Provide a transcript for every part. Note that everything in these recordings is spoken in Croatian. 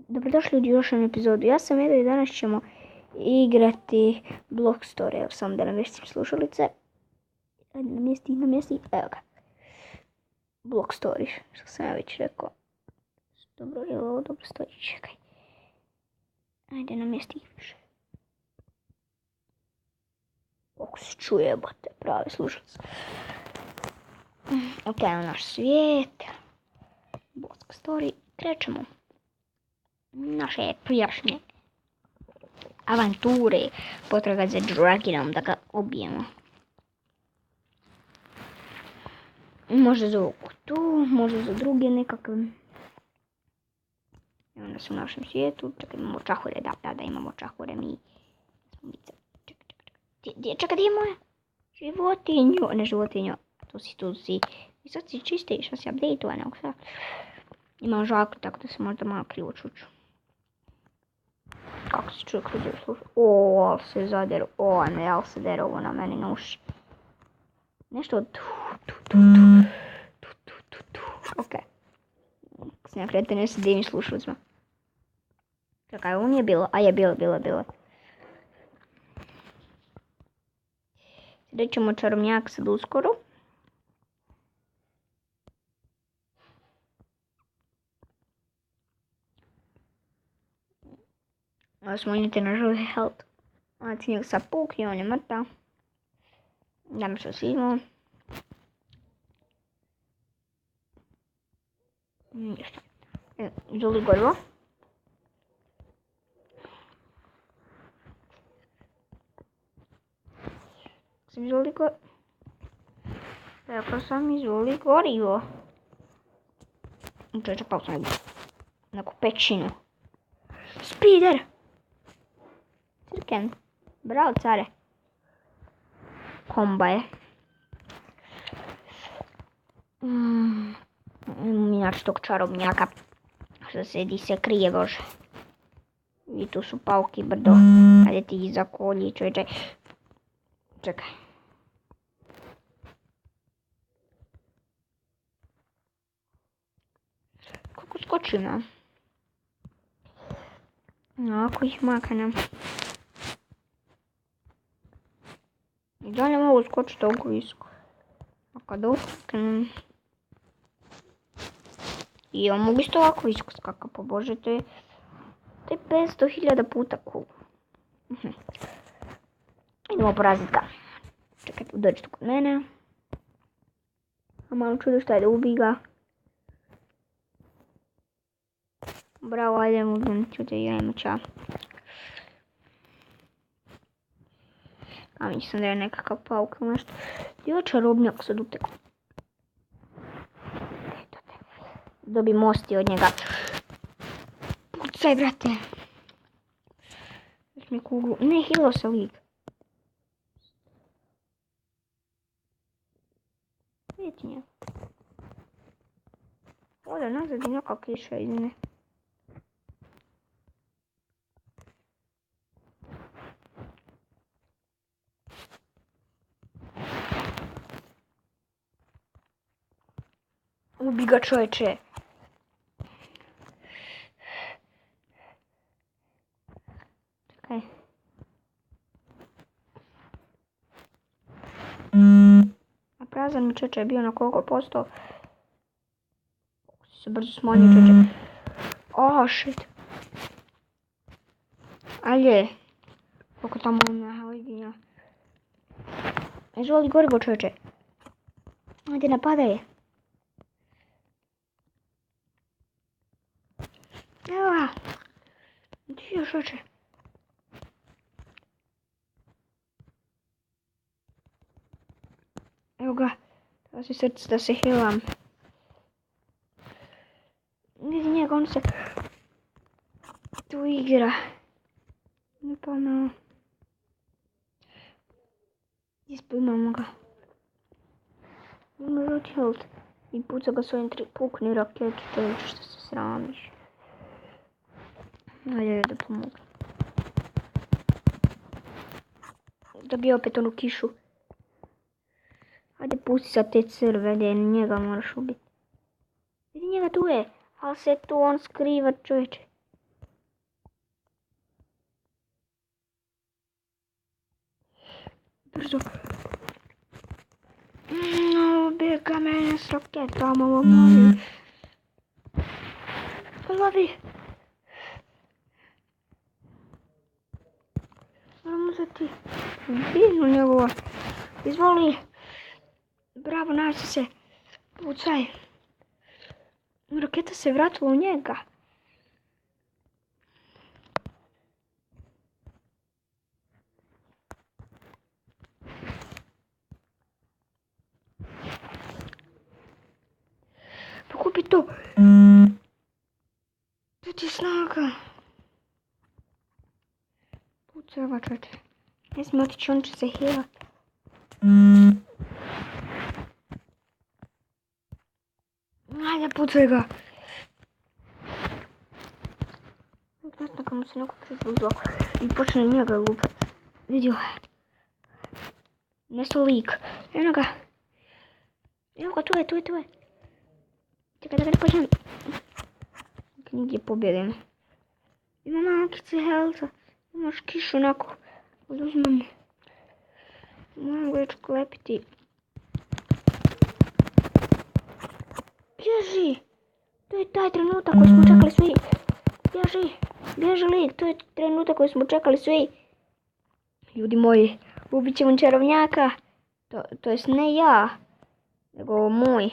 Dobrodošli u još jednu epizodu. Ja sam Edo i danas ćemo igrati Block Story. Evo samo da namjestim slušalice. Namjesti. Evo ga. Block Story, što sam ja već rekao. Dobro, je li ovo dobro stoji? Čekaj. Ajde, namjesti ih više. Kako se čuje, bote, pravi slušalice. Ok, naš svijet. Block Story. Krećemo. Naše prijašnje avanture, potraga za Dragonom da ga ubijemo. Možda za ovog tu, možda za druge nekakve. I onda su u našem svijetu. Čekaj, imamo čahure, da imamo čahure mi. Čekaj, gdje je moja životinjo? Ne životinjo, tu si. I sad si čiste, što si update-ovana. Imam žaku, tako da se možda malo krivo čuću. Kako se čuje kroz ovo sluša? Ali se zaderu. Ne, ali se deru ovo na meni na uši. Nešto od Ok. S njega krete ne se divim slušalcima. Čekaj, ovo nije bilo. A je bilo. Sada ćemo čarobnjak sad uskoro. Smanjite na želi health. Znači njeg sad pukni, on je mrtav. Dajmo što si imao. Želi gorivo. Rekao sam izvoli gorivo. Čeče, pa sam neku pećinu. Spider! Cirken. Bravo, care. Komba je. Inače tog čarobnjaka. Što sedi se krije, bože. I tu su pauki brdo. Ajde ti iza kolji, čovječe. Čekaj. Kako skočim, ja? Ako ih makanem. I dalje mogu skočiti toliko visoko. A kad uskrenem... I on mogu isto ovako visoko skaka, po bože, to je 500.000 puta cool. Idemo poraziti ga. Čekaj, dođi tu kod mene. A malo čudo šta je da ubi ga. Bravo, ajde, ubijem čude i ajmo čao. A mislim da je nekakav pauk ili nešto. Gdje je čarobnjak sad utekao? Dobi mosti od njega. Pucaj, brate. Uzmi kuglu. Ne, hilo se lik. Vidite njega. Ode nazad i neka kiša iz nje. Ubi ga, čovječe. Čekaj. A prazan mi, čovječe, je bio na koliko posto. Se brzo smanjio, čovječe. Shit. Ajde. Koliko tamo ima lidinja. Izvoli gorivo, čovječe. Ajde, napadaj je. Evo ga. Ti još oče. Evo ga. Treba si srce da se healam. Vidi njega, on se tu igra. Ne pa malo. Ispimamo ga. Ima žuti health. I puca ga svojim pukni raketu, čovječe, što se sramiš. Ajde da pomogu. Da bi opet onu kišu. Ajde pusti sad te crvene, njega moraš ubiti. Vidi njega tu je, ali se tu on skriva, čovječe. Brzo. Ubega mene s raketama, lovi. Lovi. Moram uzeti binu njegovu. Izvoli. Bravo, naći se. Pucaj. Raketa se vratila u njega. Pokupi to. To ti je snaga. Pucaj ova čoče. Ne smije otići, on će se healat. Ajde, pucaj ga. Neka mu se neko približio i počne njega lupat. Vidio. Nesto lik. Evo ga. Evo ga, tu je. Čekaj da ga ne počnem. Nigdje pobjedim. Ima malkice helta. Imaš kišu onako. Oduzmem. Moram ga već klepiti. Bježi! To je taj trenutak koji smo čekali svi. Bježi lik, to je trenutak koji smo čekali svi. Ljudi moji, ubit ćemo čarovnjaka. To jest ne ja, nego moj.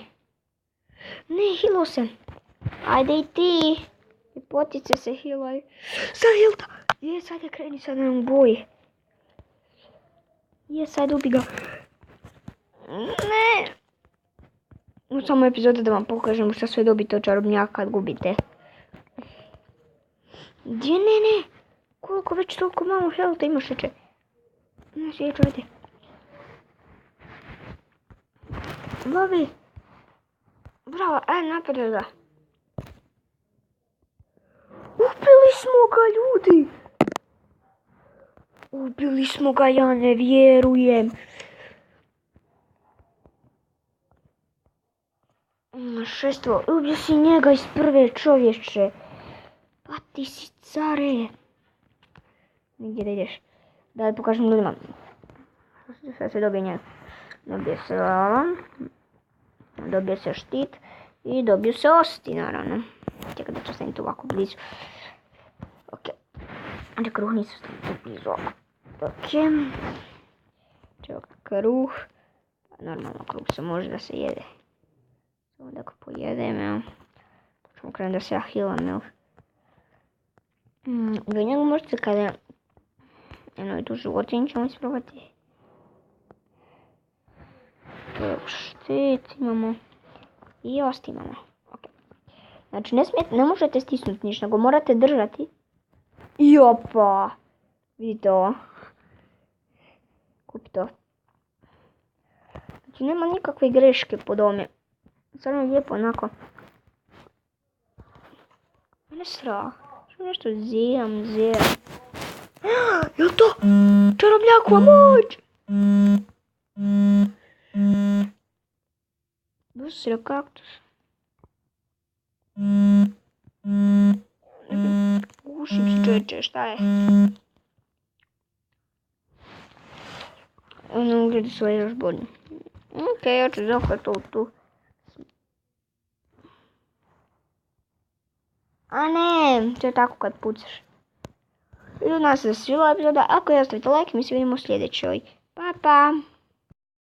Ne, hilo se. Ajde i ti. I potice se hilaj. Sad hilta. Ajde kreni sad na nam boji. Ajde ubi ga. Ne. U samo epizodu da vam pokažem što sve dobite od čarobnjaka kad gubite. Gdje ne? Koliko već toliko malo helta imaš šeće? Na svijeću, ajde. Lovi. Bravo, ajde napadaj ga. Ubili smo ga, ljudi. Ubili smo ga, ja ne vjerujem. Šestvo, ubio si njega iz prve, čovječe. Pa ti si care. Nigdje da ideš. Da pokažem ljudima. Sad se dobije njega. Dobije se lava. Dobije se štit. I dobiju se osti, naravno. Čekaj da ću staviti ovako blizu. Ok. Čekaj, kruh nisu staviti blizu. Ok. Čekaj, kruh. Normalno, kruh se može da se jede. Samo da ga pojedem, evo. To ćemo krenuti da se ja healam, evo. Do njega možete kada... Eno i tu životinju ćemo isprobati. Štit imamo. I osti imamo. Okay. Znači ne možete stisnuti ništa, nego morate držati. I opa! Vidite ovo. Kupi to. Znači nema nikakve greške pod ovome. Samo je lijepo onako. Mene strah. Što nešto zijam. Jel to? Čarobnjakova moć! Busira kaktus. Gušim se, čovječe, šta je? Ono ugledi svoje još bolje. Ok, ja ću zahvat ovo tu. A ne, to je tako kad pucaš. I od nas se svila epizoda. Ako je ostavite like, mi se vidimo u sljedećoj. Pa!